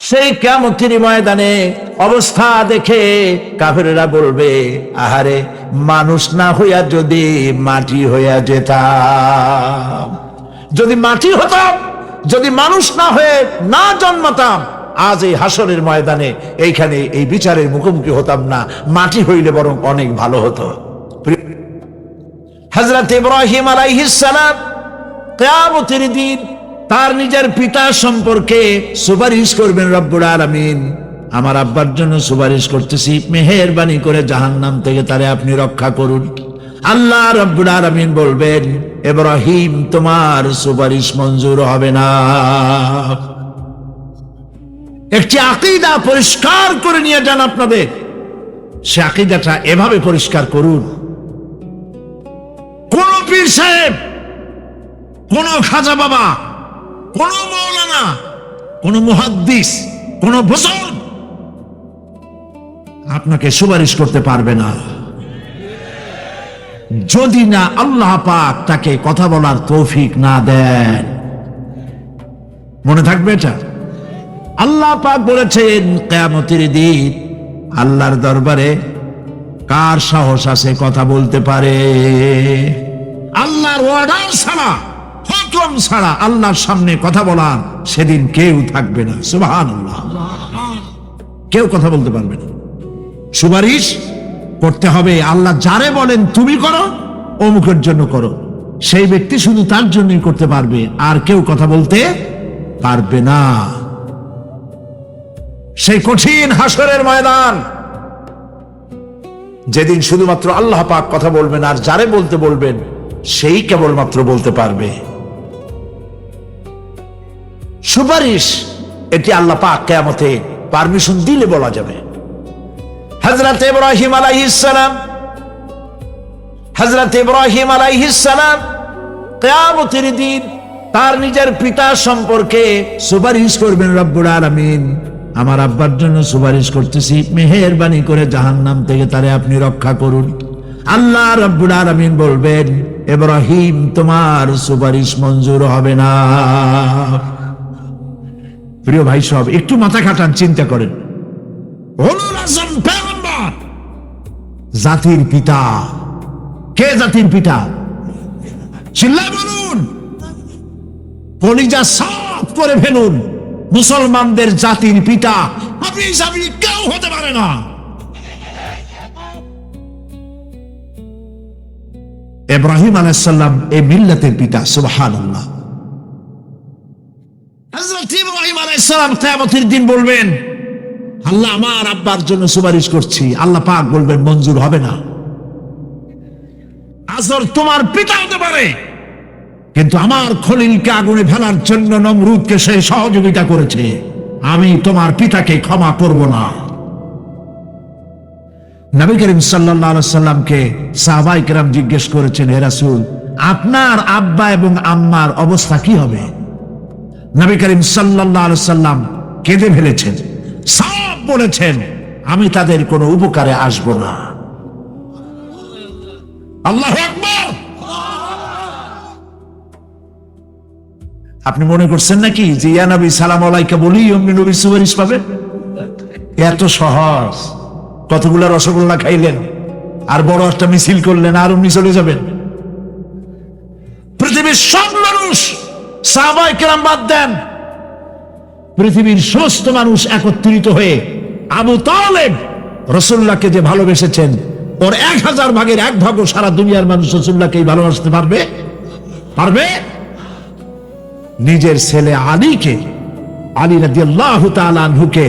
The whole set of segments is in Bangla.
সেই কিয়ামতের ময়দানে অবস্থা দেখে কাফেররা বলবে, আহারে, মানুষ না হইয়া যদি মাটি হইয়া যেতাম, যদি মাটি হতাম, যদি মানুষ না হয়ে না জন্মাতাম, আজ এই হাসরের ময়দানে এইখানে এই বিচারের মুখোমুখি হতাম না, মাটি হইলে বরং অনেক ভালো হতো। হযরত ইব্রাহিম আলাইহিস সালাম কিয়ামতের দিন তার নিজের পিতা সম্পর্কে সুপারিশ করবেন রব্বুল আলামিন, আমার আব্বার জন্য সুপারিশ করতেছি, মেহেরবানি করে জাহান্নাম থেকে তারে আপনি রক্ষা করুন। আল্লাহ রব্বুল আলামিন বলবেন, ইব্রাহিম, তোমার সুপারিশ মঞ্জুর হবে না। একটি আকীদা পরিষ্কার করে নিয়ে যান আপনাদের, সে আকীদাটা এভাবে পরিষ্কার করুন, কোন পীর সাহেব, কোন খাজা বাবা, কোন মাওলানা, কোন মুহাদ্দিস, কোন বুজুর্গ আপনাকে সুপারিশ করতে পারবে না যদি না আল্লাহ পাক তাকে কথা বলার তৌফিক না দেন। মনে থাকবে এটা। আল্লাহ পাক বলেছেন, কিয়ামতের দিন আল্লাহর দরবারে কার সাহস আছে কথা বলতে পারে? আল্লাহর অর্ডার ছাড়া, হুকুম ছাড়া আল্লাহর সামনে কথা বলার সেদিন কেউ থাকবে না। সুবহানাল্লাহ। কেউ কথা বলতে পারবে না। সুপারিশ করতে হবে, আল্লাহ যারে বলেন তুমি করো, অমুকের জন্য করো, সেই ব্যক্তি শুধু তার জন্যই করতে পারবে, আর কেউ কথা বলতে পারবে না। সেই কঠিন হাসরের ময়দান, যেদিন শুধুমাত্র আল্লাহ পাক কথা বলবেন, আর যারে বলতে বলবেন সেই কেবলমাত্র বলতে পারবে। সুপারিশ এটি আল্লাহ পাক কিয়ামতে পারমিশন দিলে বলা যাবে। হযরত ইব্রাহিম আলাইহিস সালাম কিয়ামতের দিন তার নিজের পিতা সম্পর্কে সুপারিশ করবেন রব্বুল আলামিন, আমার আব্বার জন্য সুপারিশ করতেছি, মেহেরবানি করে জাহান্নাম থেকে তারে আপনি রক্ষা করুন। আল্লাহ রব্বুল আলামিন বলবেন, ইব্রাহিম, তোমার সুপারিশ মঞ্জুর হবে না। প্রিয় ভাই সব, একটু মাথা খাটান, চিন্তা করেন। উলুল আযম পয়গম্বর, জাতির পিতা। কে জাতির পিতা? চিল্লায় বলুন, কলিজা সাফ করে ফেলুন। মুসলমানদের জাতির পিতা আপনি কেউ হতে পারে না। ইব্রাহিম আলাইহিস সালাম এই মিল্লাতের পিতা। সুবহানাল্লাহ। হযরত ইব্রাহিম আলাইহিস সালাম কিয়ামতের দিন বলবেন, আল্লাহ, আমার আব্বার জন্য সুপারিশ করছি। আল্লাহ পাক বলবেন, মঞ্জুর হবে না। আজর তোমার পিতা হতে পারে, কিন্তু আমার খলিলকে আগুনে ফেলার জন্য নমরুদকে সে সহযোগিতা করেছে, আমি তোমার পিতাকে ক্ষমা করব না। নবী করিম সাল্লাল্লাহু আলাইহি সাল্লামকে সাহাবায়ে কেরাম জিজ্ঞেস করেছেন, হে রাসূল, আপনার আব্বা এবং আম্মার অবস্থা কি হবে? নবী করিম সাল্লাল্লাহু আলাইহি সাল্লাম কেঁদে ফেলেছেন, সব বলেছেন, আমি তাদের কোনো উপকারে আসব না। আল্লাহু আকবার। আপনি মনে করছেন নাকি যে ইয়া নবী সালাম আলাইকা বলি অমনি নবীর সুপারিশ পাবে? এত সহজ। কতগুলা রসগোল্লা খাইলেন আর বড় একটা মিছিল করলেন আর অমনি চলে যাবেন? পৃথিবীর সব মানুষ, সাহাবায়ে কেরাম বাদ দেন, পৃথিবীর সমস্ত মানুষ একত্রিত হয়ে আবু তালেব রাসূলুল্লাহকে যে ভালোবেসেছেন, ওর 1000 ভাগের 1 ভাগও সারা দুনিয়ার মানুষ রাসূলুল্লাহকেই ভালোবাসতে পারবে? পারবে? নিজের ছেলে আলীকে, আলী রাদিয়াল্লাহু তাআলা আনহুকে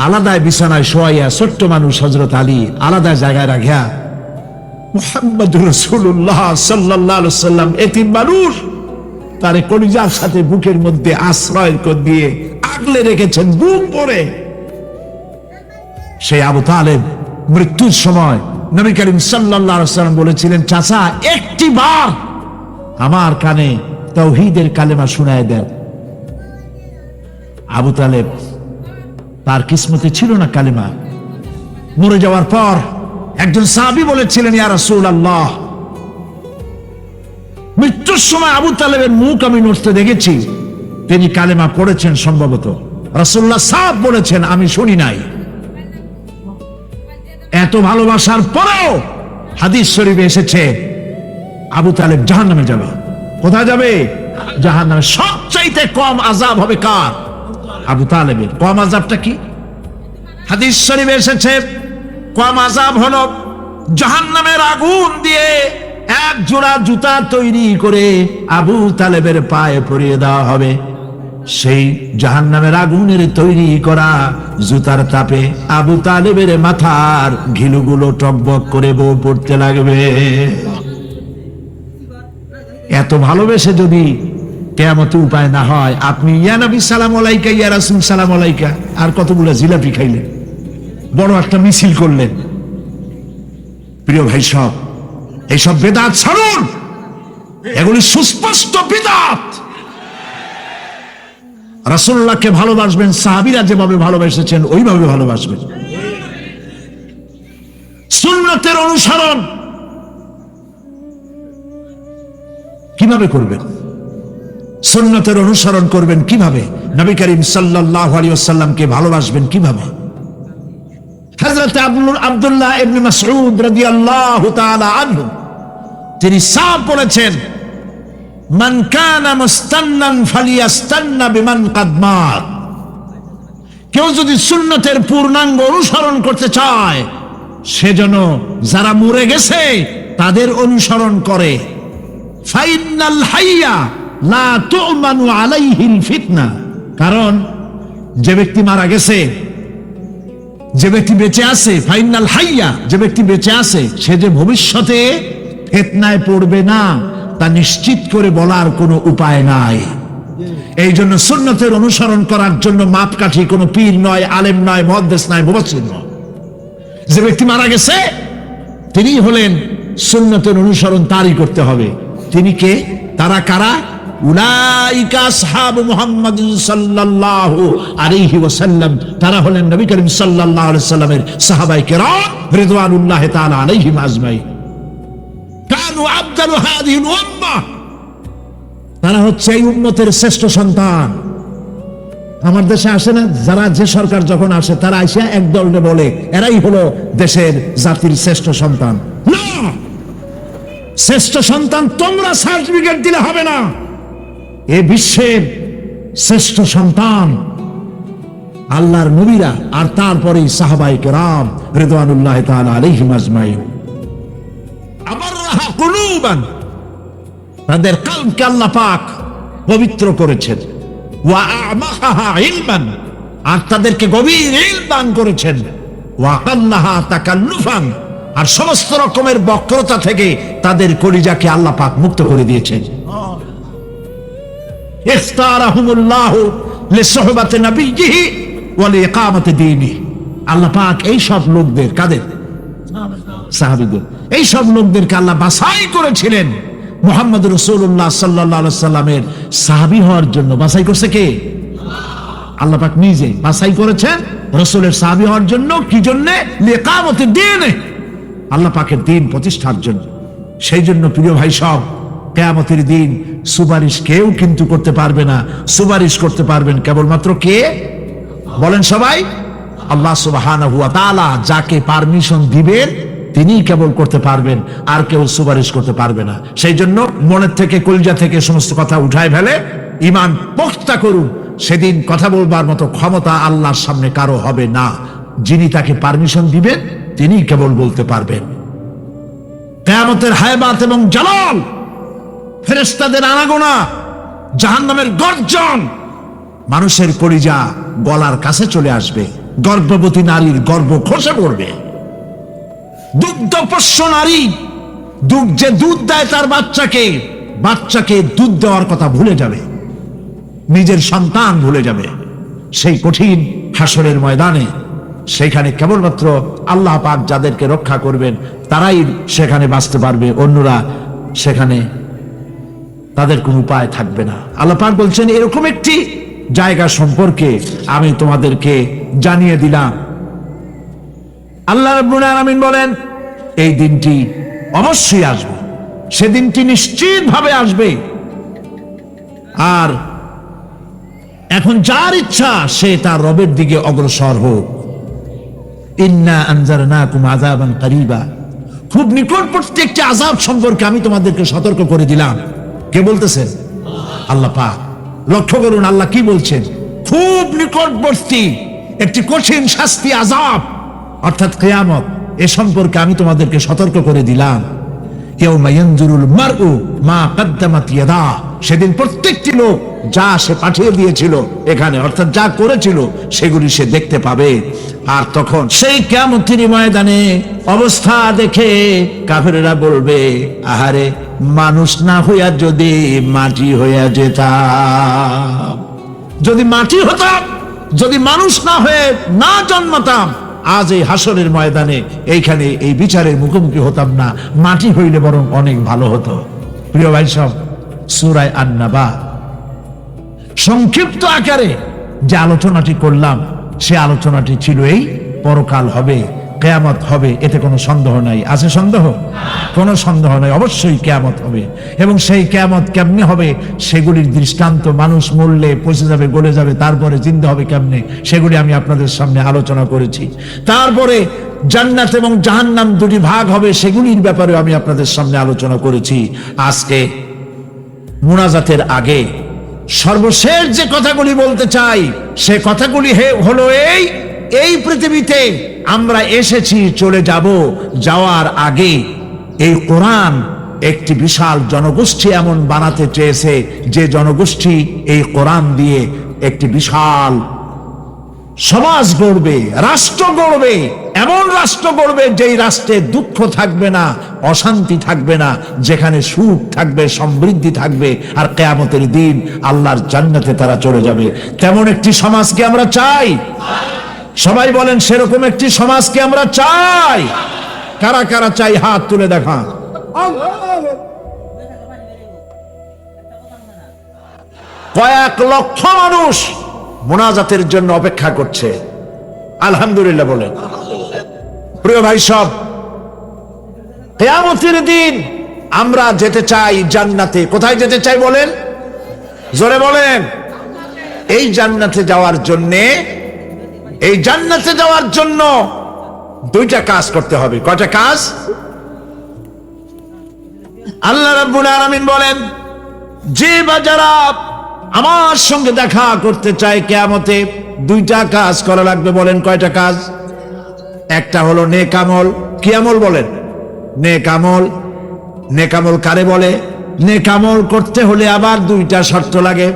আলাদা বিছানায় শোয়াইয়া, ছোট্ট মানুষ হযরত আলী আলাদা জায়গায় রাখিয়া, মুহাম্মদুর রাসূলুল্লাহ সাল্লাল্লাহু আলাইহি ওয়াসাল্লাম এতিম মানুষ, তারে কলিজার সাথে বুকের মধ্যে আশ্রয় দিয়ে আগলে রেখেছেন বুক ভরে। সেই আবু তালেব মৃত্যুর সময় নবী করিম সাল্লাল্লাহু আলাইহি ওয়াসাল্লাম বলেছিলেন, চাচা, একটি বার আমার কানে তাওহীদের কালেমা শোনায় দেন। আবু তালেব, তার কিসমতে ছিল না কালেমা। মরে যাওয়ার পর একজন সাহাবী বলেছিলেন, ইয়া রাসূলুল্লাহ, মৃত্যুর সময় আবু তালেবের মুখ আমি নড়তে দেখেছি, তিনি কালেমা পড়েছেন সম্ভবত। রাসূলুল্লাহ সাফ বলেছেন, আমি শুনি নাই। এত ভালোবাসার পরেও হাদিস শরীফে এসেছে আবু তালেব জাহান্নামে যাবে। কোথায় যাবে? জাহান্নামে। সবচাইতে কম আযাব হবে কার? আবু তালেবের। কম আযাবটা কি? হাদিস শরীফে এসেছে কম আযাব হলো জাহান্নামের আগুন দিয়ে এক জোড়া জুতা তৈরি করে আবু তালেবের পায়ে পরিয়ে দেওয়া হবে। সেই জাহান্নামের আগুনের তৈরি করা জুতার তাপে আবু তালেবের মাথার ঘিলুগুলো টকবক করে বউ পড়তে লাগবে। এত ভালোবেসে যদি কিয়ামতে উপায় না হয়, আপনি ইয়া নবী সালাম আলাইকা, ইয়া রাসূল সালাম আলাইকা, আর কতগুলো জিলাপি খাইলেন, বড় একটা মিছিল করলেন। প্রিয় ভাই সব, এইসব বেদাত ছাড়ুন, এগুলি সুস্পষ্ট বিদআত। রাসূলুল্লাহকে ভালোবাসবেন, সাহাবীরা যেভাবে ভালোবেসেছেন ওইভাবে ভালোবাসবেন। সুন্নতের অনুসরণ কিভাবে করবেন? সুন্নতের অনুসরণ করবেন কিভাবে? নবী করিম সাল্লাল্লাহু আলাইহি ওয়াসাল্লামকে ভালোবাসবেন কিভাবে? হযরত আব্দুল্লাহ ইবনে মাসউদ রাদিয়াল্লাহু তাআলা আনহু তিনি সাফ বলেছেন, মান কানা মুস্তান্নান ফালিয়াস্তান্না বিমান কাদ মাত। কেউ যদি সুন্নতের পূর্ণাঙ্গ অনুসরণ করতে চায়, সেজন্য যারা মরে গেছে তাদের অনুসরণ করে। ফাইনাল হাইয়া লা তু'মানু আলাইহিল ফিতনা। কারণ যে ব্যক্তি মারা গেছে, যে ব্যক্তি বেঁচে আছে, ফাইনাল হাইয়া, যে ব্যক্তি বেঁচে আছে, সে যে ভবিষ্যতে ফিতনায় পড়বে না তা নিশ্চিত করে বলার কোনো উপায় নাই। এই জন্য সুন্নতের অনুসরণ করার জন্য মাপকাঠি কোনো পীর নয়, আলেম নয়, মুহাদ্দিস নয়, মুফাসসির নয়। যে ব্যক্তি মারা গেছে তিনি হলেন সুন্নতের অনুসরণ তারই করতে হবে। তিনি কে? তারা কারা? উলাইকা আসহাবু মুহাম্মাদিন সাল্লাল্লাহু আলাইহি ওয়াসাল্লাম। তারা হলেন নবী করিম সাল্লাল্লাহু আলাইহি ওয়াসাল্লামের সাহাবায়ে কেরাম রিদওয়ানুল্লাহি তাআলা আলাইহিম আজমাইন। কানু আফদালু হাযিহিল উম্মাহ। তারা হচ্ছে এই উম্মতের শ্রেষ্ঠ সন্তান। আমার দেশে আসে না যারা, যে সরকার যখন আসে তারা আইসা এক দলকে বলে এরাই হলো দেশের জাতির শ্রেষ্ঠ সন্তান। না, শ্রেষ্ঠ সন্তান তোমরা সার্টিফিকেট দিলে হবে না। এ বিশ্বের শ্রেষ্ঠ সন্তান আল্লাহর নবীরা, আর তারপরেই সাহাবায়ে কেরাম রিদওয়ানুল্লাহি তাআলা আলাইহিম আজমাইন। আবাররাহা কুলুবান, তাদের কলবকে আল্লাহ পাক পবিত্র করেছেন। ওয়া আমাকাহা ইলমান, আর তাদেরকে গভীর ইলম দান করেছেন। ওয়া আকাল্লাহা তাকাল্লুফান, আর সমস্ত রকমের বক্রতা থেকে তাদের কলিজাকে আল্লাহ পাক মুক্ত করে দিয়েছেন। ইখতারাহুমুল্লাহু লিসুহবাতি নবিয়্যিহি ওয়া লিইকামাতি দীনিহি। আল্লাহ পাক এই সব লোকদের, কাদের? সাহাবীদের। এই সব লোকদেরকে আল্লাহ বাছাই করেছিলেন মুহাম্মদ রাসূলুল্লাহ সাল্লাল্লাহু আলাইহি সাল্লামের সাহাবী হওয়ার জন্য। বাছাই করছে কে? আল্লাহ পাক নিজে বাছাই করেছেন রাসূলের সাহাবী হওয়ার জন্য। কি জন্য? লিইকামাতি দীনিহি, আল্লাহ পাকের দ্বীন প্রতিষ্ঠার জন্য। সেই জন্য প্রিয় ভাই সব, কিয়ামতের দিন সুপারিশ কেউ কিন্তু করতে পারবে না। সুপারিশ করতে পারবেন কেবলমাত্র কে? বলেন সবাই। আল্লাহ সুবহানাহু ওয়া তাআলা যাকে পারমিশন দিবেন তিনি কেবল করতে পারবেন, আর কেউ সুপারিশ করতে পারবে না। সেই জন্য মনের থেকে, কলিজা থেকে সমস্ত কথা উঠায় ফেলে ঈমান পোক্তা করুন। সেদিন কথা বলবার মতো ক্ষমতা আল্লাহর সামনে কারো হবে না। যিনি তাকে পারমিশন দিবেন তিনি কেবল বলতে পারবেন। কিয়ামতের হায়বাত এবং জালাল, ফেরেশতাদের আনাগোনা, জাহান্নামের গর্জন, মানুষের কলিজা গলার কাছে চলে আসবে। গর্ভবতী নারীর গর্ভ খসে পড়বে। দুগ্ধপোষ্য নারী, যে দুধ দেয় তার বাচ্চাকে দুধ দেওয়ার কথা ভুলে যাবে, নিজের সন্তান ভুলে যাবে। সেই কঠিন হাসরের ময়দানে, সেখানে কেবলমাত্র আল্লাহ পাক যাদেরকে রক্ষা করবেন তারাই সেখানে বাঁচতে পারবে, অন্যরা সেখানে তাদের কোনো উপায় থাকবে না। আল্লাহ পাক বলছেন এরকম একটি জায়গা সম্পর্কে আমি তোমাদেরকে জানিয়ে দিলাম। আল্লাহ রাব্বুল আলামিন বলেন এই দিনটি অবশ্যই আসবে, সেদিনটি নিশ্চিতভাবে আসবে। আর এখন যার ইচ্ছা সে তার রবের দিকে অগ্রসর হোক। ইন্না আনজারনাকুম আযাবান কারীবা, খুব নিকটবর্তী একটি আযাব সম্পর্কে আমি তোমাদেরকে সতর্ক করে দিলাম। কে বলতেছেন? আল্লাহ পাক। লক্ষ্য করুন আল্লাহ কি বলছেন, খুব নিকটবর্তী একটি কঠিন শাস্তি, আযাব অর্থাৎ কিয়ামত, এ সম্পর্কে আমি তোমাদেরকে সতর্ক করে দিলাম। ইয়াউমা ইয়ানজুরুল মারউ মা কদ্দামাত ইয়াদা, সেদিন প্রত্যেকটি লোক যা সে পাঠিয়ে দিয়েছিল এখানে, অর্থাৎ যা করেছিল সেগুলি সে দেখতে পাবে। আর তখন সেই কিয়ামতের ময়দানে অবস্থা দেখে কাফেরেরা বলবে, আহারে মানুষ না হইয়া যদি মাটি হইয়া যেতাম, যদি মাটি হতাম, যদি মানুষ না হয়ে না জন্মাতাম, আজ এই হাসরের ময়দানে এইখানে এই বিচারের মুখোমুখি হতাম না, মাটি হইলে বরং অনেক ভালো হতো। প্রিয় ভাই সব, সূরা আন-নাবা সংক্ষিপ্ত আকারে যে আলোচনাটি করলাম, সে আলোচনাটি ছিল এই পরকাল হবে, কিয়ামত হবে, এতে কোনো সন্দেহ নাই। আছে সন্দেহ? কোনো সন্দেহ নাই, অবশ্যই কিয়ামত হবে। এবং সেই কিয়ামত কেমনে হবে সেগুলির দৃষ্টান্ত মানুষ মরলে পচে যাবে, গলে যাবে, তারপরে জিন্দা হবে কেমনে, সেগুলি আমি আপনাদের সামনে আলোচনা করেছি। তারপরে জান্নাত এবং জাহান্নাম দুটি ভাগ হবে, সেগুলির ব্যাপারে আমি আপনাদের সামনে আলোচনা করেছি। আজকে মুনাজাতের আগে সর্বশেষ যে কথাগুলি বলতে চাই, সে কথাগুলি হলো এই পৃথিবীতে আমরা এসেছি, চলে যাব, যাওয়ার আগে এই কোরআন একটি বিশাল জনগোষ্ঠী এমন বানাতে চেয়েছে, যে জনগোষ্ঠী এই কোরআন দিয়ে একটি বিশাল সমাজ গড়বে, রাষ্ট্র গড়বে, এমন রাষ্ট্র গড়বে যেই রাষ্ট্রে দুঃখ থাকবে না, অশান্তি থাকবে না, যেখানে সুখ থাকবে, সমৃদ্ধি থাকবে, আর কিয়ামতের দিন আল্লাহর জান্নাতে তারা চলে যাবে। তেমন একটি সমাজকে আমরা চাই। সবাই বলেন, সেরকম একটি সমাজকে আমরা চাই। কারা কারা চাই হাত তুলে দেখা। কয়েক লক্ষ মানুষ মুনাজাতের জন্য অপেক্ষা করছে। আলহামদুলিল্লাহ বলেন। প্রিয় ভাই সব, কিয়ামতের দিন আমরা যেতে চাই জান্নাতে। কোথায় যেতে চাই বলেন? জোরে বলেন। এই জান্নাতে যাওয়ার জন্য দুইটা কাজ করতে হবে। কয়টা কাজ? আল্লাহ রাব্বুল আলামিন বলেন, যে বা যারা আমার সঙ্গে দেখা করতে চায় কিয়ামতে, দুইটা কাজ করা লাগবে। বলেন কয়টা কাজ? একটা হলো নেক আমল। কি আমল বলেন? নেক আমল। নেক আমল কারে বলে? নেক আমল করতে হলে আবার দুইটা শর্ত লাগে।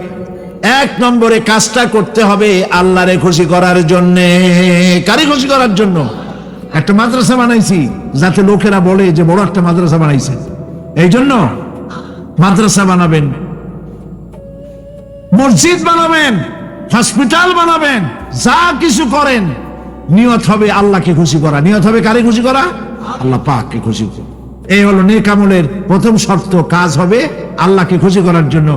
এক নম্বরে কাজটা করতে হবে আল্লাহরে খুশি করার জন্য। কারে খুশি করার জন্য? একটা মাদ্রাসা বানাইছি যাতে লোকেরা বলে যে বড় একটা মাদ্রাসা বানাইছে, এই জন্য মাদ্রাসা বানাবেন, মসজিদ বানাবেন, হসপিটাল বানাবেন, যা কিছু করেন নিয়ত হবে আল্লাহকে খুশি করা। নিয়ত হবে কারে খুশি করা? আল্লাহ পাককে খুশি করা। এই হলো নেক আমলের প্রথম শর্ত। কাজ হবে আল্লাহকে খুশি করার জন্য।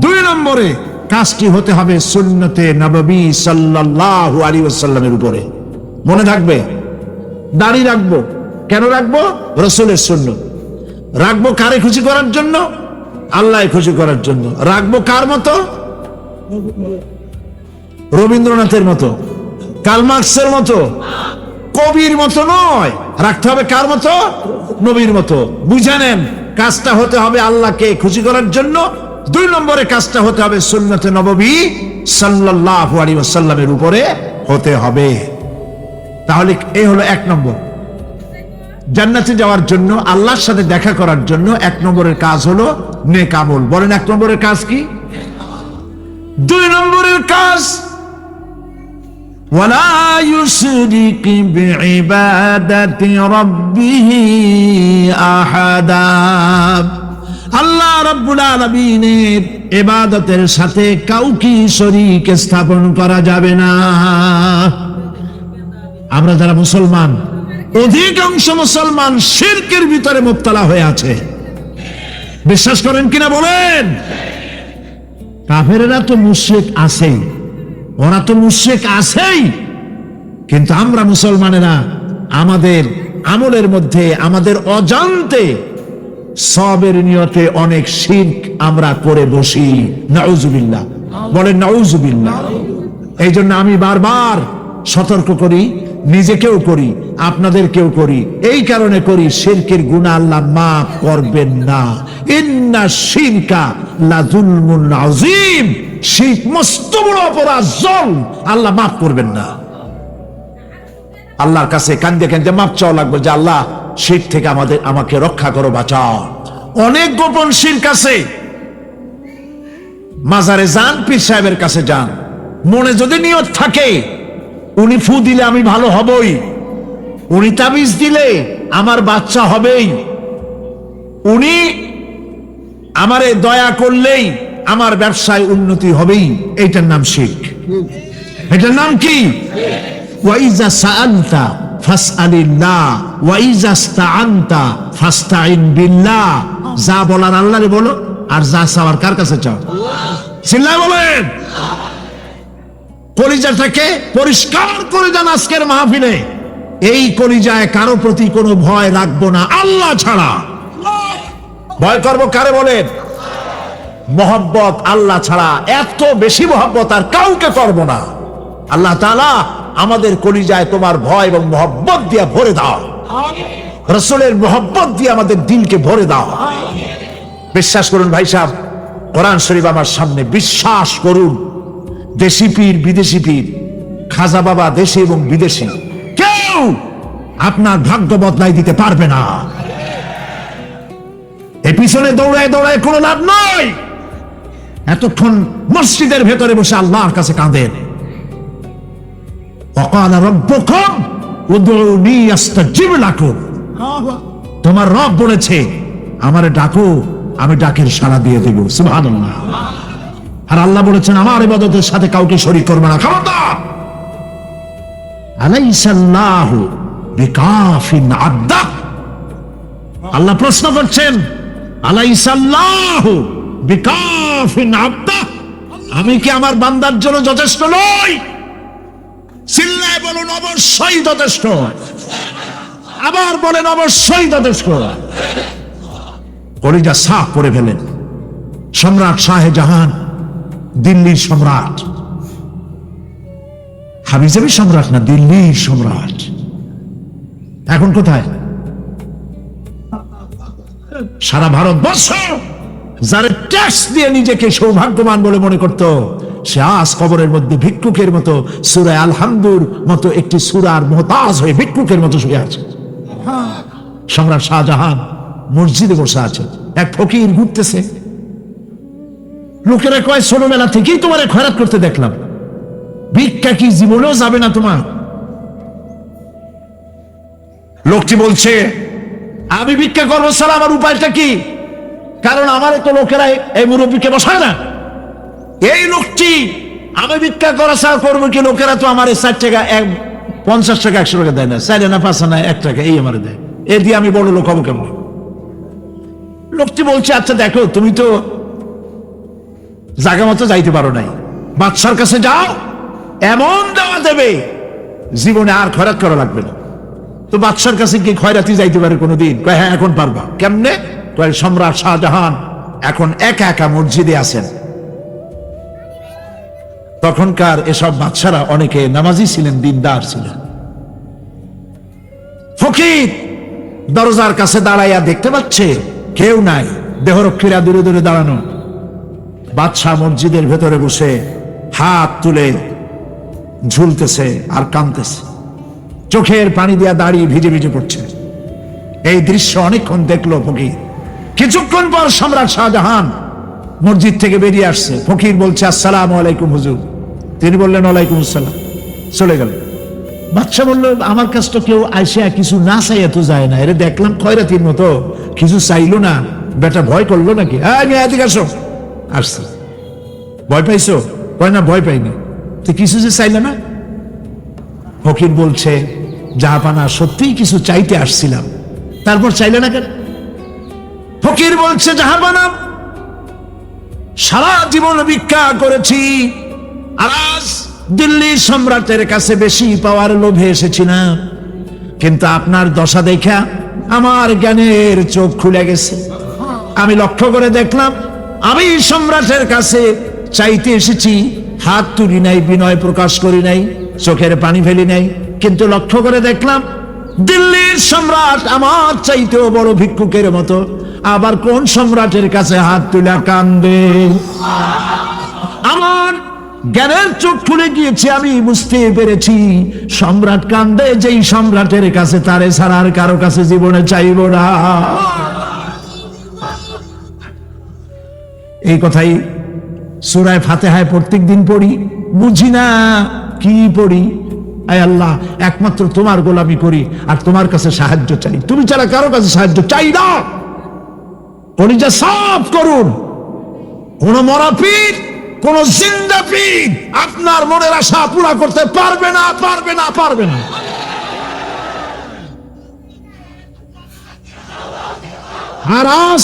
দুই নম্বরে কাজটি হতে হবে সুন্নতে নববী সাল্লাল্লাহু আলাইহি ওয়াসাল্লামের উপরে। মনে থাকবে, দাড়ি রাখবো। কেন রাখবো? রাসূলের সুন্নাত। রাখবো কারে খুশি করার জন্য? আল্লাহকে খুশি করার জন্য। রাখবো কার মতো? রবীন্দ্রনাথের মতো, কার্ল মার্কসের মতো, কবির মতো নয়। রাখতে হবে কার মতো? নবীর মতো। বুঝে নেন, কাজটা হতে হবে আল্লাহকে খুশি করার জন্য। দুই নম্বরে কাজটা হতে হবে সুন্নতে নববী সাল্লাল্লাহু আলাইহি ওয়াসাল্লামের উপরে হতে হবে। তাহলে এই হলো এক নম্বর। জান্নাতে যাওয়ার জন্য, আল্লাহর সাথে দেখা করার জন্য এক নম্বরের কাজ হলো নেক আমল। বলেন এক নম্বরের কাজ কি? দুই নম্বরের কাজ ওয়ালা ইউশরিক বিইবাদাতি রাব্বিহি আহাদা। আল্লাহ রাব্বুল আলামিনের ইবাদতের সাথে কাউকে শরীক স্থাপন করা যাবে না। আমরা যারা মুসলমান, অধিকাংশ মুসলমান শিরকের ভিতরে মুবতালা হয়ে আছে। বিশ্বাস করেন কিনা বলেন? কাফেরেরা তো মুশরিক আছেই, ওরা তো মুশরিক আছেই, কিন্তু আমরা মুসলমানেরা আমাদের আমলের মধ্যে আমাদের অজান্তে সবের নিয়তে অনেক শিরক আমরা করে বসি। নাউজুবিল্লাহ। বলেন নাউজুবিল্লাহ। এই জন্য আমি বারবার সতর্ক করি, নিজেকেও করি, আপনাদেরকেও করি। এই কারণে করি, শিরকের গুনাহ আল্লাহ মাফ করবেন না। ইন্না শিরকা লাযুলমুন আযীম, শিরক মস্ত বড় অপরাধ, জুলম, আল্লাহ মাফ করবেন না। আল্লাহর কাছে কান্দে কান্দে মাফ চাওয়া লাগবে যে আল্লাহ শিরক থেকে আমাকে রক্ষা করো, বাঁচাও। অনেক গোপন শিরক আছে। মাজারে যান, পীর সাহেবের কাছে যান, মনে যদি নিয়ত থাকে উনি ফু দিলে আমি ভালো হবই, উনি তাবিজ দিলে আমার বাচ্চা হবেই, উনি আমারে দয়া করলেই আমার ব্যবসায় উন্নতি হবেই, এইটার নাম শিরক। এটার নাম কি? ওয়াইজা সাআলতা ফাসআলিল্লাহ ওয়াইজা ইসতাআনতা ফাসতাইন বিল্লাহ। যা বলার আল্লাহরে বলো, আর যা চাওয়ার কার কাছে চাও? চিল্লায় বলেন। কলিজাটাকে পরিষ্কার করে যান আজকের মাহফিলে। এই কলিজায় কারো প্রতি কোনো ভয় রাখবো না আল্লাহ ছাড়া। ভয় করবো কারে বলেন? মহব্বত আল্লাহ ছাড়া, এত বেশি মহব্বত আর কাউকে করবো না। আল্লাহ তাআলা আমাদের কলিজায় তোমার ভয় এবং মহব্বত দিয়ে ভরে দাও, রাসূলের মহব্বত দিয়ে আমাদের দিলকে ভরে দাও। বিশ্বাস করুন ভাই সাহেব, কোরআন শরীফ আমার সামনে, বিশ্বাস করুন, দেশি পীর বিদেশি পীর, খাজা বাবা দেশি এবং বিদেশি, কেউ আপনার ভাগ্য বদলাই দিতে পারবে না। এই পিছনে দৌড়ায় দৌড়ায় কোনো লাভ নয়। এতক্ষণ মসজিদের ভেতরে বসে আল্লাহর কাছে কাঁদেন। ওয়াকালা রাব্বুকুম উদউনি আস্তাজিব লাকুম। তোমার রব বলেছে আমারে ডাকো, আমি ডাকের সাড়া দিয়ে দেব। সুবহানাল্লাহ। আর আল্লাহ বলেছেন আমার ইবাদতের সাথে কাউকে শরীক করবে না। খবরদার। আলাইসাল্লাহু বিকাফিন আবদা। আল্লাহ প্রশ্ন করছেন, আলাইসাল্লাহু বিকাফিন আবদা, আমি কি আমার বান্দার জন্য যথেষ্ট নই? চিল্লায় বলুন অবশ্যই যথেষ্ট। আবার বলেন অবশ্যই যথেষ্ট। কলিজা সাফ করে ফেলেন। সম্রাট শাহজাহান, দিল্লির সম্রাট, হাবিজাবি সম্রাট না, দিল্লির সম্রাট। এখন কোথায়? সারা ভারতবর্ষ যারা ট্যাক্স দিয়ে নিজেকে সৌভাগ্যবান বলে মনে করত, সে আজ কবরের মধ্যে ভিক্ষুকের মতো সূরা আল-হামদুর মতো একটি সূরার মুহতাজ হয়ে ভিক্ষুকের মতো শুয়ে আছে। সম্রাট শাহজাহান মসজিদে বসে আছে, এক ফকির ঘুরতেছে। লোকেরা কয় ছোটবেলা থেকেই তোমার খয়রাত করতে দেখলাম, ভিক্ষা কি জীবনেও যাবে না তোমার? লোকটি বলছে আমি ভিক্ষা করবো ছাড়া আমার উপায়টা কি? কারণ আমার তো লোকেরা এই মুরব্বীকে বসায় না। এই লোকটি আমি ভিক্ষা করা ছাড়া করবো কি? লোকেরা তো আমার 60 টাকা 50 টাকা 100 টাকা দেয় না, 4 আনা 5 আনা 1 টাকা এই আমার দেয়, এ দিয়ে আমি বড় লোক হবো কেমন? লোকটি বলছে আচ্ছা দেখো, তুমি তো জায়গা মতো যাইতে পারো নাই, বাদশার কাছে যাও, এমন দেওয়া দেবে জীবনে আর খয়রাত করা লাগবে না। তো বাদশার কাছে কি খয়রাতি যাইতে পারে কোনোদিন? কয় হ্যাঁ এখন পারবা। কেমনে? কয় সম্রাট শাহজাহান এখন একা একা মসজিদে আছেন। তখনকার এসব বাদশারা অনেকে নামাজি ছিলেন, দিনদার ছিলেন। ফকির দরজার কাছে দাঁড়াইয়া দেখতে পাচ্ছে কেউ নাই, দেহরক্ষীরা দূরে দূরে দাঁড়ানো। বাদশাহ মসজিদের ভেতরে বসে হাত তুলে ঝুলতেছে আর কাঁদতেছে, চোখের পানি দিয়া দাঁড়িয়ে ভিজে ভিজে পড়ছে। এই দৃশ্য অনেকক্ষণ দেখলো ফকির। কিছুক্ষণ পর সম্রাট শাহজাহান মসজিদ থেকে বেরিয়ে আসছে। ফকির বলছে আসসালামু আলাইকুম হুজুর। তিনি বললেন ওয়ালাইকুম আসসালাম, চলে গেলেন। বাদশাহ বলল আমার কাছে তো কেউ আইসা কিছু না চাইয়া তো যায় না, এরে দেখলাম খয়রাতির মতো কিছু চাইলো না, বেটা ভয় করলো নাকি? হ্যাঁ এদিকে আসো। আসছে। ভয় পাইছো? কয় না ভয় পাইনি। তো কিছু যে চাইলে না? ফকির বলছে জাহাপানা সত্যিই কিছু চাইতে আসছিলাম, তারপর চাইলে না কেন? ফকির বলছে জাহাপানা সারা জীবন ভিক্ষা করেছি, আর আজ দিল্লি সম্রাটের কাছে বেশি পাওয়ার লোভে এসেছি না, কিন্তু আপনার দশা দেখা আমার জ্ঞানের চোখ খুলে গেছে। আমি লক্ষ্য করে দেখলাম আমি সম্রাটের কাছে চাইতে এসেছি, হাত তুলি নাই, বিনয় প্রকাশ করি নাই, চোখের পানি ফেলি নাই, কিন্তু লক্ষ্য করে দেখলাম দিল্লির সম্রাট আমার চাইতেও বড় ভিক্ষুকের মতো আবার কোন সম্রাটের কাছে হাত তুলে কান্দে। আমার জ্ঞানের চোখ খুলে গিয়েছে, আমি বুঝতে পেরেছি সম্রাট কান্দে যেই সম্রাটের কাছে, তারে ছাড়া আর কারো কাছে জীবনে চাইব না। এই কথাই সূরা ফাতিহায় প্রত্যেক দিন পড়ি, বুঝি না কি পড়ি। আয় আল্লাহ, একমাত্র তোমার গোলামি করি আর তোমার কাছে সাহায্য চাই, তুমি ছাড়া কারো কাছে সাহায্য চাই না। কলিজা সাফ করুন। কোন মরা পীর, কোন জিন্দা পীর আপনার মনের আশা পুরা করতে পারবে না, পারবে না, পারবে না। আর আজ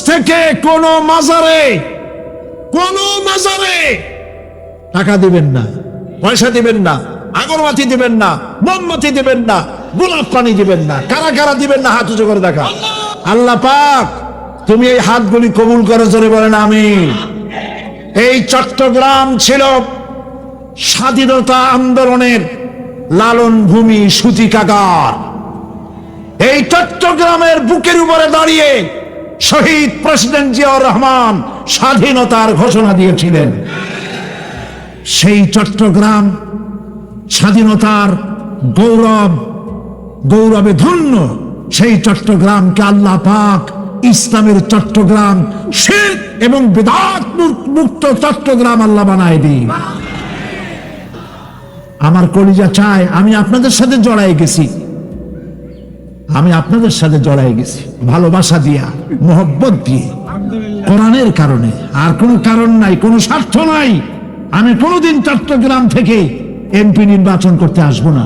থেকে কোন মাজারে টাকা দিবেন না, পয়সা দিবেন না, আগরবাতি দিবেন না, মোমবাতি দিবেন না, গোলাপ পানি দিবেন না। কারা কারা দিবেন না হাত উঁচু করে দেখা। আল্লাহ পাক তুমি এই হাতগুলি কবুল করে, জোরে বলেন আমিন। এই চট্টগ্রাম ছিল স্বাধীনতা আন্দোলনের লালন ভূমি, সূতিকাগার। এই চট্টগ্রামের বুকের উপরে দাঁড়িয়ে শহীদ প্রেসিডেন্ট জিয়াউর রহমান স্বাধীনতার ঘোষণা দিয়েছিলেন। সেই চট্টগ্রাম স্বাধীনতার গৌরবে ধন্য। সেই চট্টগ্রামকে আল্লাহ পাক ইসলামের চট্টগ্রাম, শিরক এবং বিদআত মুক্ত চট্টগ্রাম আল্লাহ বানায় দিন। আমার কলিজা চায় আমি আপনাদের সাথে জড়াই গেছি, ভালোবাসা দিয়া, মোহব্বত দিয়ে, কোরআনের কারণে, আর কোনো কারণ নাই, কোনো স্বার্থ নাই। আমি কোনোদিন চট্টগ্রাম থেকে এমপি নির্বাচন করতে আসবো না।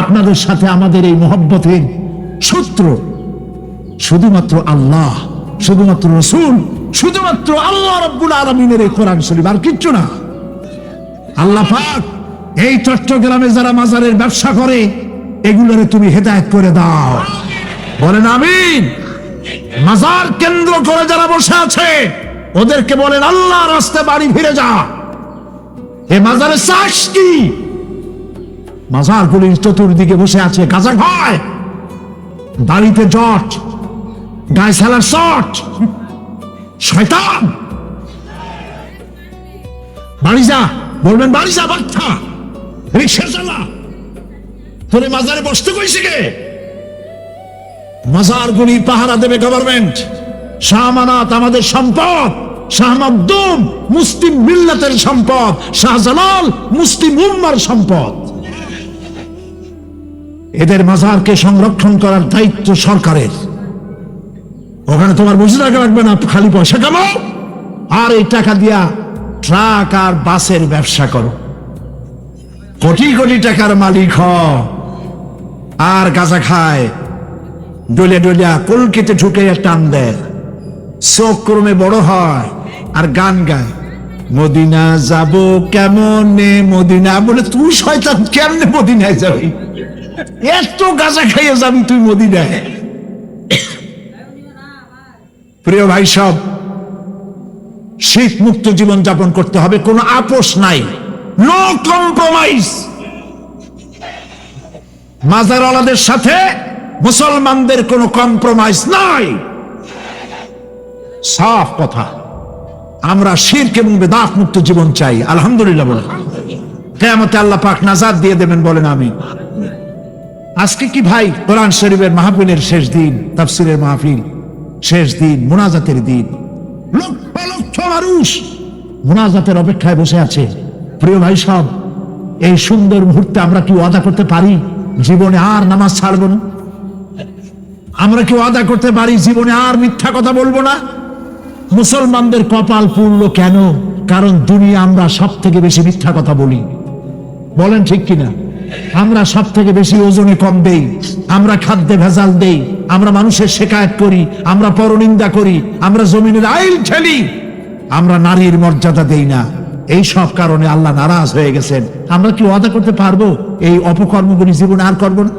আপনাদের সাথে আমাদের এই মোহব্বতের সূত্র শুধুমাত্র আল্লাহ, শুধুমাত্র রাসূল, শুধুমাত্র আল্লাহ রাব্বুল আলামিনের এই কোরআন শরীফ, আর কিচ্ছু না। আল্লাহ পাক এই চট্টগ্রামে যারা মাজারের ব্যবসা করে এগুলোরে তুমি হেদায়েত করে দাও, বলেন আমিন। মাজার কেন্দ্র করে যারা বসে আছে ওদেরকে বলেন আল্লাহর রাস্তায় বাড়ি ফিরে যা। এ মাজারে চাষ কি? মাজারগুলির চতুর্দিকে বসে আছে গাঁজা খায়, দাড়িতে জট, গায়ে সালার শট, শয়তান। বাড়ি যা, বলবেন বাড়ি যা, বাচ্চা রিক্সা চালা, তোরে মাজারে বসতে কইছে কে? মাজারগুলি পাহারা দেবে গভর্নমেন্ট। শাহ আমানত আমাদের সম্পদ, শাহ মাকদুম মুসলিম মিল্লাতের সম্পদ, শাহজালাল মুসলিম উম্মার সম্পদ। এদের মাজারকে সংরক্ষণ করার দায়িত্ব সরকারের। ওখানে তোমার বসে থাকা লাগবে না, খালি পয়সা কামাও আর এই টাকা দিয়া ট্রাক আর বাসের ব্যবসা করো, কোটি কোটি টাকার মালিক হও। আর গাঁজা খায়, ডলিয়া ডলিয়া কলকিতে ঢুকে টান দেয়, চোখ ক্রমে বড় হয় আর গান গায়, মদিনা যাব কেমনে মদিনা। বলে তুই শয়তান, কেমনে মদিনায় যাবি? এত গাঁজা খাইয়ে যাবি তুই মদিনায়? প্রিয় ভাই সব, শিরক মুক্ত জীবন যাপন করতে হবে, কোনো আপোষ নাই, নো কম্প্রোমাইজ। মাজারওয়ালাদের সাথে মুসলমানদের কোনো কম্প্রোমাইজ নাই, সাফ কথা। আমরা শিরক এবং বিদআত মুক্ত জীবন চাই, আলহামদুলিল্লাহ বলে। কিয়ামতে আল্লাহ পাক নাজাত দিয়ে দেবেন, বলেন আমিন। আজকে কি ভাই কোরআন শরীফের মাহফিলের শেষ দিন, তাফসীরের মাহফিল শেষ দিন, মুনাজাতের দিন, লক্ষ লক্ষ মানুষ মুনাজাতের অপেক্ষায় বসে আছে। প্রিয় ভাই সব, এই সুন্দর মুহূর্তে আমরা কি ওয়াদা করতে পারি জীবনে আর নামাজ ছাড়ব না? আমরা কি ওয়াদা করতে পারি জীবনে আর মিথ্যা কথা বলবো না? মুসলমানদের কপাল পুড়লো কেন? কারণ দুনিয়া আমরা সব থেকে বেশি মিথ্যা কথা বলি, বলেন ঠিক কিনা? আমরা সব থেকে বেশি ওজনে কম দেই, আমরা খাদ্যে ভেজাল দেই, আমরা মানুষের শেকায়েত করি, আমরা পরনিন্দা করি, আমরা জমিনের আইল ঠেলি, আমরা নারীর মর্যাদা দেই না। এই সব কারণে আল্লাহ নারাজ হয়ে গেছেন। আমরা কি ওয়াদা করতে পারবো এই অপকর্মগুলি জীবনে আর করবো না?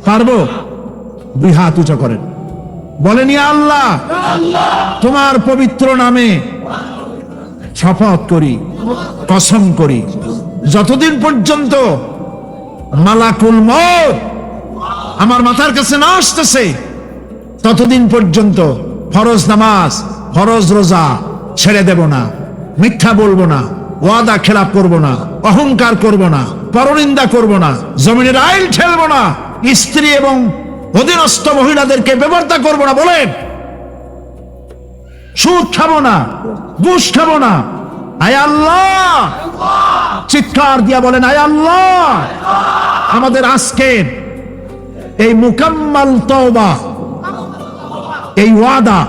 পারবো? দুই হাত উঁচা করেন, বলেন ইয়া আল্লাহ, তোমার পবিত্র নামে শপথ করি, কসম করি, যতদিন পর্যন্ত মালাকুল মউত আমার মাথার কাছে না আসতেছে ততদিন পর্যন্ত ফরজ নামাজ, ফরজ রোজা ছেড়ে দেব না, মিথ্যা বলবো না, ওয়াদা খেলাপ করব না, অহংকার করব না, পরনিন্দা করব না, জমিনের আইল ঠেলবো না, স্ত্রী এবং অধীনস্থ মহিলাদেরকে ব্যবহার করব না। বলেন, সুদ খাবো না, ঘুষ খাবো না। আয় আল্লাহ, চিৎকার দিয়া বলেন, আয় আল্লাহ, আমাদের আজকের এই মুকাম্মাল তওবা, এই ওয়াদা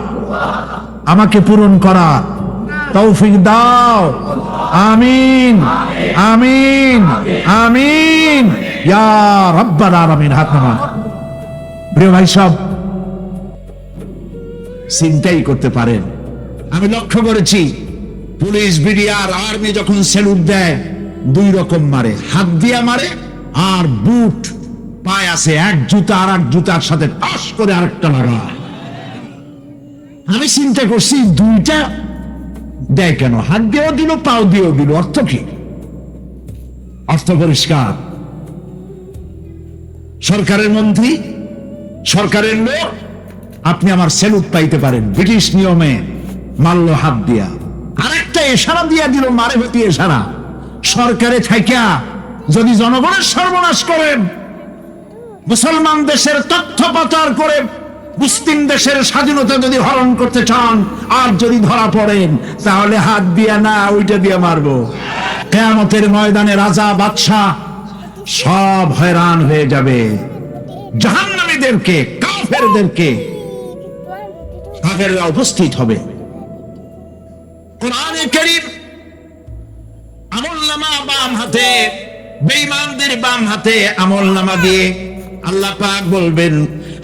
আমাকে পূরণ করা তৌফিক দাও। আমিন, আমিন, আমিন ইয়া রাব্বাল আলামিন। হাত নামান। প্রিয় ভাই সব, চিন্তাই করতে পারেন, আমি লক্ষ্য করেছি পুলিশ, বিডিআর, আর্মি যখন স্যালুট দেয় দুই রকম মারে, হাত দিয়া মারে আর বুট পায় আছে এক জুতা আর এক জুতার সাথে টাস করে আরেকটা লাগায়। আমি চিন্তা করছি দুইটা দেয় কেন? হাত দিয়েও দিল, পাও দিয়েও দিল, অর্থ কি? অর্থ পরিষ্কার। সরকারের মন্ত্রী, সরকারের লোক, আপনি আমার স্যালুট পাইতে পারেন, ব্রিটিশ নিয়মে মারল হাত দিয়া, আরেকটা ইশারা দিয়া দিল, মারে হতি ইশারা। সরকারে থাইকা যদি জনগণের সর্বনাশ করেন, মুসলমান দেশের তথ্য পাচার করে মুসলিম দেশের স্বাধীনতা যদি হরণ করতে চান, আর যদি ধরা পড়েন, তাহলে হাত দিয়া না, ওইটা দিয়ে মারবো। কিয়ামতের ময়দানে রাজা বাদশাহ সব হয়রান হয়ে যাবে। জাহান্নামীদেরকে, কাফেরদেরকে, কাফেররা উপস্থিত হবে। কোরআনে কারীম আমলনামা বাম হাতে, বেঈমানদের বাম হাতে আমলনামা দিয়ে আল্লাহ পাক বলবেন,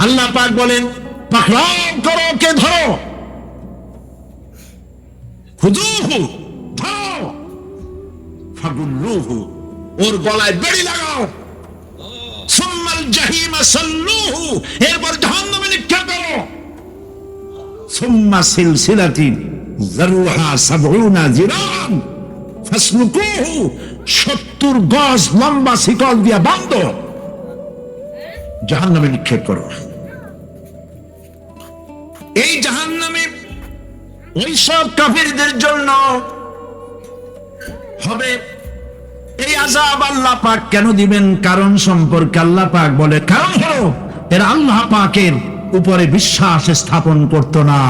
আল্লাহ পাক বলেন, পাকড়াও করো, কে ধরো, খুযুহু, ধরো, ফাগুল্লুহু, ওর গলায় বেড়ি লাগাও, সুম্মাল জাহিমা সাল্লুহু, এরপর জাহান্নামে নিক্ষেপ করো, সুম্মা সিলসিলাতিন যারুহা সাবউনা জিরান ফাসলুকুহু, 70 গজ লম্বা শিকল দিয়া বাঁধো, জাহান্নামে নিক্ষেপ করো। এই জাহান্নামে ওই সব কাফিরদের জন্য হবে এই আযাব। আল্লাহ পাক কেন দিবেন? কারণ সম্পর্কে আল্লাহ পাক বলে, কারণ হলো এরা আল্লাহ পাকের উপরে বিশ্বাস স্থাপন করত না।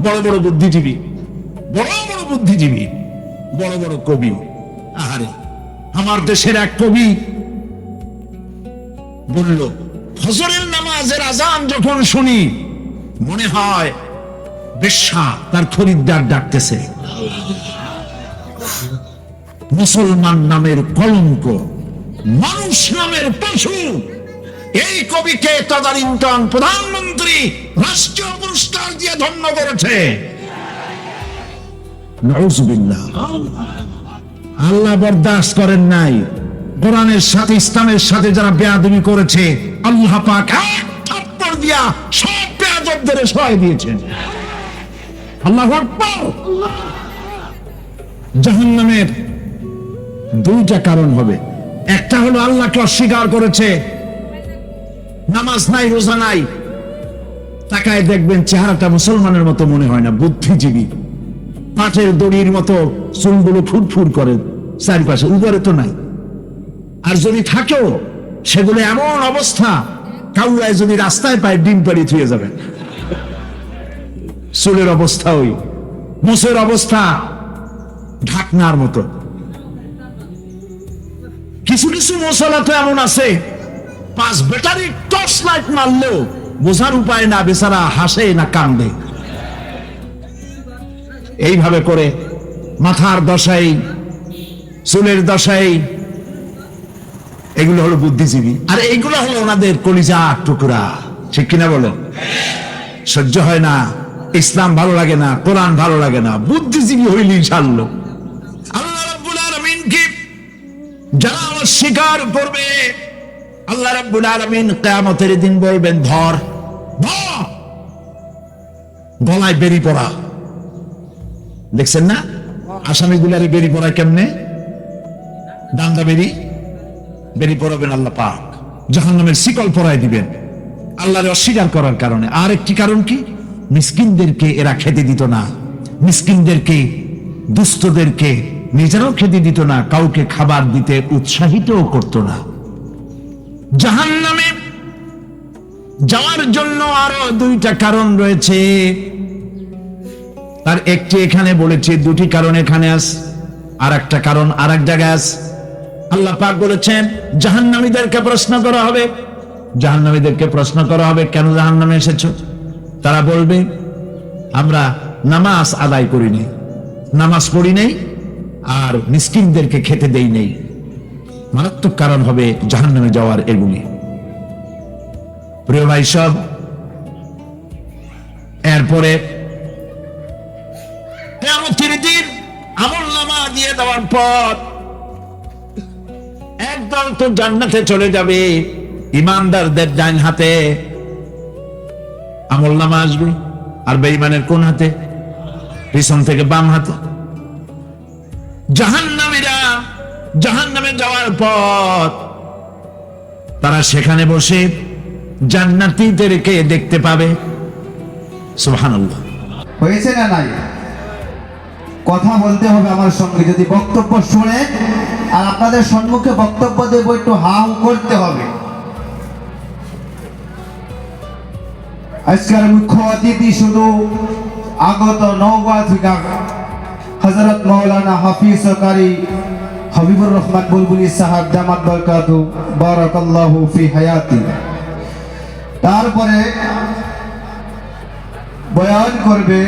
বড় বড় বুদ্ধিজীবী, বড় বড় বুদ্ধিজীবী, বড় বড় কবি। আরে আমার দেশের এক কবি বলল, ফজরের নামাজের আজান যখন শুনি মনে হয় বেশ্যা তার খরিদ্দার ডাকতেছে। মুসলমান নামের কলঙ্ক, মানুষ নামের পশু। এই কবিকে তদানীন্তন প্রধানমন্ত্রী রাষ্ট্রীয় পুরস্কার দিয়ে ধন্য করেছে। নাউজুবিল্লাহ। আল্লাহ বরদাস্ত করেন নাই। কোরআনের সাথে, ইসলামের সাথে যারা বেয়াদবি করেছে, আল্লাহ পাক এক থাপ্পড় দিয়া সব বেয়াদবদের সহায় দিয়েছেন। আল্লাহু আকবার। জাহান্নামের দুইটা কারণ হবে। একটা হলো আল্লাহকে অস্বীকার করেছে, নামাজ নাই, রোজা নাই, তাকায় দেখবেন চেহারাটা মুসলমানের মতো মনে হয় না, বুদ্ধিজীবী, পাটের দড়ির মতো চুলগুলো ফুরফুর করে চারিপাশে, উপরে তো নাই। আর যদি থাকেও সেগুলো এমন অবস্থা, কাউরায় যদি রাস্তায় পায় ডিম পাড়ি থুয়ে যাবে। চুলের অবস্থা ওই, মুছের অবস্থা ঢাকনার মতো। কিছু কিছু মশলা তো এমন আছে, 5 ব্যাটারি টর্চ লাইট মারলেও বোঝার উপায় না, বেচারা হাসে না কান্দে। এইভাবে করে মাথার দশাই, চুলের দশাই, এগুলো হলো বুদ্ধিজীবী। আর এইগুলো হলো ওনাদের কলিজা টুকরা। ঠিক কিনা বলেন? সহ্য হয় না, ইসলাম ভালো লাগে না, কোরআন ভালো লাগে না, বুদ্ধিজীবী হইলেই ছাড়লো। আল্লাহ রাব্বুল আলামিনকে যারা অস্বীকার করবে, আল্লাহ রাব্বুল আলামিন কিয়ামতের দিন বলবেন, ধর, গলায় বেরি পড়া। দেখছেন না? আসামিগুলারে বেরি পড়ায় কেমনে? ডান্ডা বেরি পড়াবেন আল্লাহ পাক, জাহান্নামের শিকল পরায় দিবেন আল্লাহরে অস্বীকার করার কারণে। আর একটি কারণ কি? মিসকিনদেরকে এরা খেতে দিত না, মিসকিনদেরকে, দুস্থদেরকে নিজেরাও খেতে দিত না, কাউকে খাবার দিতে উৎসাহিতও করত না। জাহান্নামে যাওয়ার জন্য আরো দুইটা কারণ রয়েছে, তার একটি এখানে বলেছে, দুটি কারণ এখানে আছে, আর একটা কারণ আর এক জায়গায় আছে। আল্লাহ পাক বলেছেন জাহান্নামীদেরকে প্রশ্ন করা হবে, জাহান্নামীদেরকে প্রশ্ন করা হবে কেন জাহান্নামে এসেছো? তারা বলবে আমরা নামাজ আদায় করি নাই, নামাজ পড়ি নাই, আর মিসকিনদেরকে খেতে দেই নেই। মারাত্মক কারণ হবে জাহান্নামে যাওয়ার এগুলি। প্রিয় ভাই সব, এরপরে কিয়ামতের দিন আমলনামা দিয়ে দেওয়ার পর একদল তো জান্নাতে চলে যাবে, ইমানদারদের ডান হাতে আমলনামা আসবে, আর বেঈমানের কোন হাতে? পিছন থেকে বাম হাতে। জাহান্নামীরা জাহান্নামে যাওয়ার পর তারা সেখানে বসে জান্নাতীদেরকে দেখতে পাবে। সুবহানাল্লাহ। হয়েছে না নাই? কথা বলতে হবে আমার সঙ্গে, যদি বক্তব্য শুনেন আর আপনাদের সম্মুখে বক্তব্য দেব, একটু হা হু করতে হবে। আজকের মুখ্য অতিথি শুধু আগত নওগাঁ থেকে হযরত মাওলানা হাফিজ কারি হাবিবুর রহমান বুলবুলি সাহেব দামাত বরকাতু বারাকাল্লাহু ফি হায়াতি। তারপরে বয়ান করবে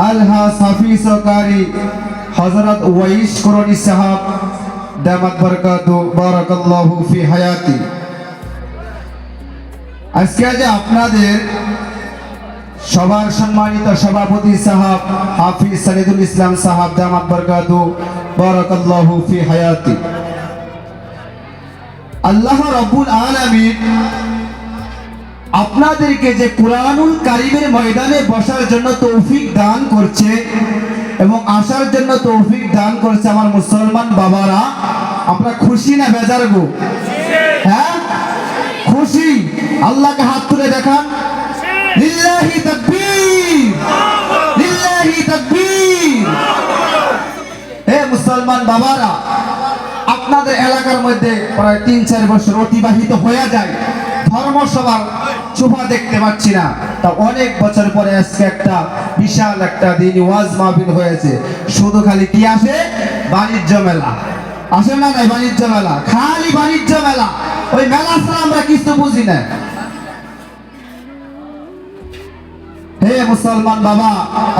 আলহাজ হাফিজ কারি হযরত ওয়াইস করণী সাহেব দামাত বরকাতু বারাকাল্লাহু ফি হায়াতি। আজকে যে আপনাদের সবার সম্মানিত সভাপতি সাহেব হাফিজ সাইদুল ইসলাম সাহেব দামাত বরকাতু বারাকাল্লাহু ফি হায়াতি, আল্লাহ রাব্বুল আলামিন আপনাদেরকে যে কুরআনুল কারীমের ময়দানে বসার জন্য তৌফিক দান করছে এবং আসার জন্য তৌফিক দান করছে, আমার মুসলমান বাবারা আপনারা খুশি না বেজার গো? হ্যাঁ খুশি। আল্লাহকে হাত তুলে দেখান। লিল্লাহি তাকবীর, লিল্লাহি তাকবীর। হে মুসলমান বাবারা, আপনাদের এলাকার মধ্যে প্রায় ৩-৪ বছর অতিবাহিত হয়ে যায়, ধর্মসভার শোভা দেখতে পাচ্ছি না। তা অনেক বছর পরে আজকে একটা বিশাল একটা দিন ওয়াজ মাহফিল হয়েছে। শুধু খালি কি আসে? বাণিজ্য মেলা আসে না? নাই বাণিজ্য মেলা, খালি বাণিজ্য মেলা। ওই মেলা ছাড়া আমরা কিছু বুঝি না। হে মুসলমান বাবা,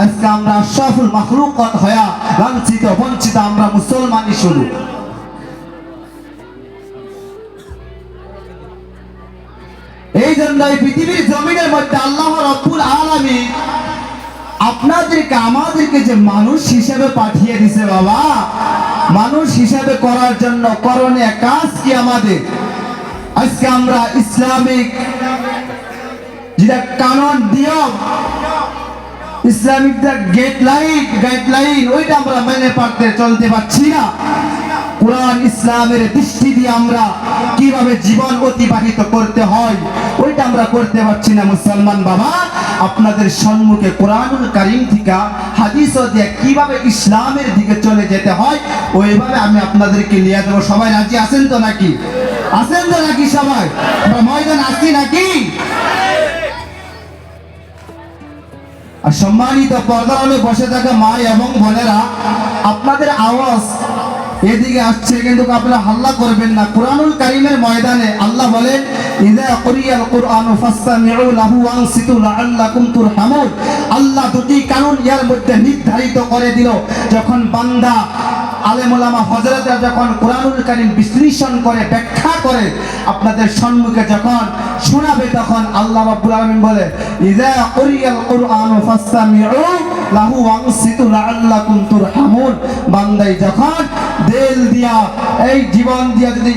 আজকে আমরা আশরাফুল মাখলুকাত হয়া লাঞ্ছিত বঞ্চিত আমরা মুসলমানই শুধু। এই জন্য এই পৃথিবীর জমিনের মধ্যে আল্লাহ রাব্বুল আলামিন আপনাদেরকে আমাদেরকে যে মানুষ হিসেবে পাঠিয়ে দিছে বাবা, মানুষ হিসেবে করার জন্য করণীয় কাজ কি আমাদের? আজকে আমরা ইসলামিক যেটা কানুন নিয়ম, ইসলামিক গাইডলাইন ওইটা আমরা মেনে চলতে পারছি না। কোরআন ইসলামের দৃষ্টি দিয়ে আমরা কিভাবে জীবন অতিবাহিত করতে হয় ওইটা আমরা করতে পারছি না। মুসলমান বাবা, আপনাদের সম্মুখে কোরআনুল কারীম থেকে হাদিস দিয়ে কিভাবে ইসলামের দিকে চলে যেতে হয় ওইভাবে আমি আপনাদেরকে নিয়ে দেবো। সবাই রাজি আছেন তো নাকি? আছেন তো নাকি সবাই? আমরা ময়দান আসছি নাকি? আর সম্মানিত পর্দার আড়ালে বসে থাকা মা এবং বোনেরা, আপনাদের আওয়াজ এদিকে আসছে কিন্তু আপনারা হাল্লা করবেন না। কুরআনুল কারীমের ময়দানে আল্লাহ বলেন, ইযা কুরিয়াল কুরআনু ফাসতামিউ লাহু ওয়ানসিতু লাআল্লাকুম তুরহামুন। আল্লাহ দুটি কারণ এর মধ্যে নির্ধারিত করে দিল। যখন বান্দা আলেম ওলামা হযরতরা যখন কুরআনুল কারীম বিশ্লেষণ করে ব্যাখ্যা করে আপনাদের সম্মুখে যখন শোনাবে, তখন আল্লাহ রাব্বুল আলামিন বলে, ইযা কুরিয়াল কুরআনু ফাসতামিউ লাহু ওয়ানসিতু লাআল্লাকুম তুরহামুন। বান্দাই যখন দিল দিয়া এই জীবন দিয়া যদি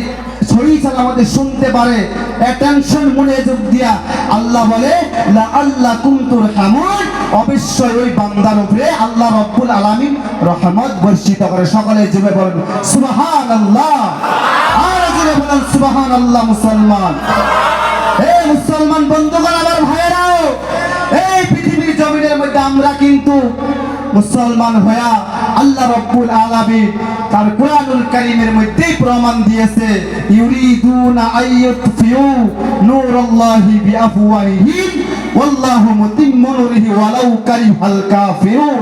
সহি সালামতে শুনতে পারে অ্যাটেনশন মনোযোগ দিয়া আল্লাহ বলে লাআল্লাকুম তুরহামুন, অবশ্যই ওই বান্দার উপরে আল্লাহ রাব্বুল আলামিন রহমত বর্ষিত করে। সকলে জেবে বলেন সুবহানাল্লাহ, আর জেবে বলেন সুবহানাল্লাহ। মুসলমান, এই মুসলমান বন্ধুগণ, আমার ভাইয়েরাও, এই পৃথিবীর জমিনের মধ্যে আমরা কিন্তু মুসলমান হইয়া আল্লাহ রাব্বুল আলামিন তার কুরআনুল কারীমের মধ্যেই প্রমাণ দিয়েছে, ইউরিদুনা আইয়ুতফিউ নূরাল্লাহি বিআফওয়াহিহিম ওয়াল্লাহু মুতিম্মু নূরিহি ওয়ালাউ কারিহাল কাফিরুন।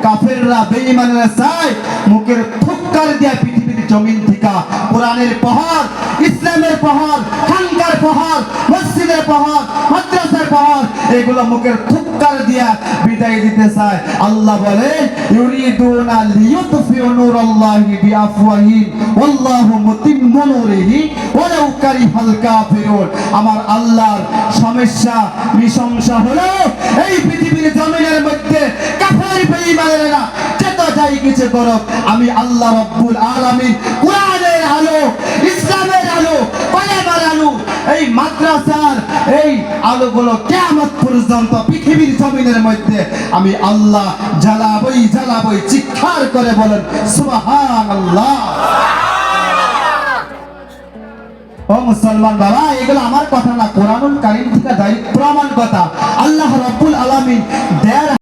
কাফেররা, বেঈমানেরা চায় মুখের ফুৎকার দিয়া পৃথিবীর জমিন থেকে কোরআনের পাহাড়, ইসলামের পাহাড়, খানকার পাহাড়, মসজিদের পাহাড়, মাদ্রাসার পাহাড়, এগুলো মুখের ফুৎকার দিয়া বিদায় দিতে চায়। আল্লাহ বলে ইউরিদুনা লিইউতফিউ নূরাল্লাহি বিআফওয়াহিহিম ওয়াল্লাহু মুতিম্মু নূরিহি ওয়ালাউ কারিহাল কাফিরুন। আমার আল্লাহর সমস্যা মিশংসা হলো এই পৃথিবীর জমিনের মধ্যে কাফের বেঈমানেরা যত যাই কিছু করুক, আমি আল্লাহ রাব্বুল আলামিন কোরআনের আলো, ইসলামের আলো, কলেমার আলো, এই মাদ্রাসার এই আলোগুলো কিয়ামত পর্যন্ত পৃথিবীর জমিনের মধ্যে আমি আল্লাহ জ্বালাবই জ্বালাবই। চিৎকার করে বলেন সুবহানাল্লাহ। ও মুসলমান বাবা, এগুলো আমার কথা না, কোরআনুল কারীম থেকে প্রমাণ কথা। আল্লাহ রাব্বুল আলামিন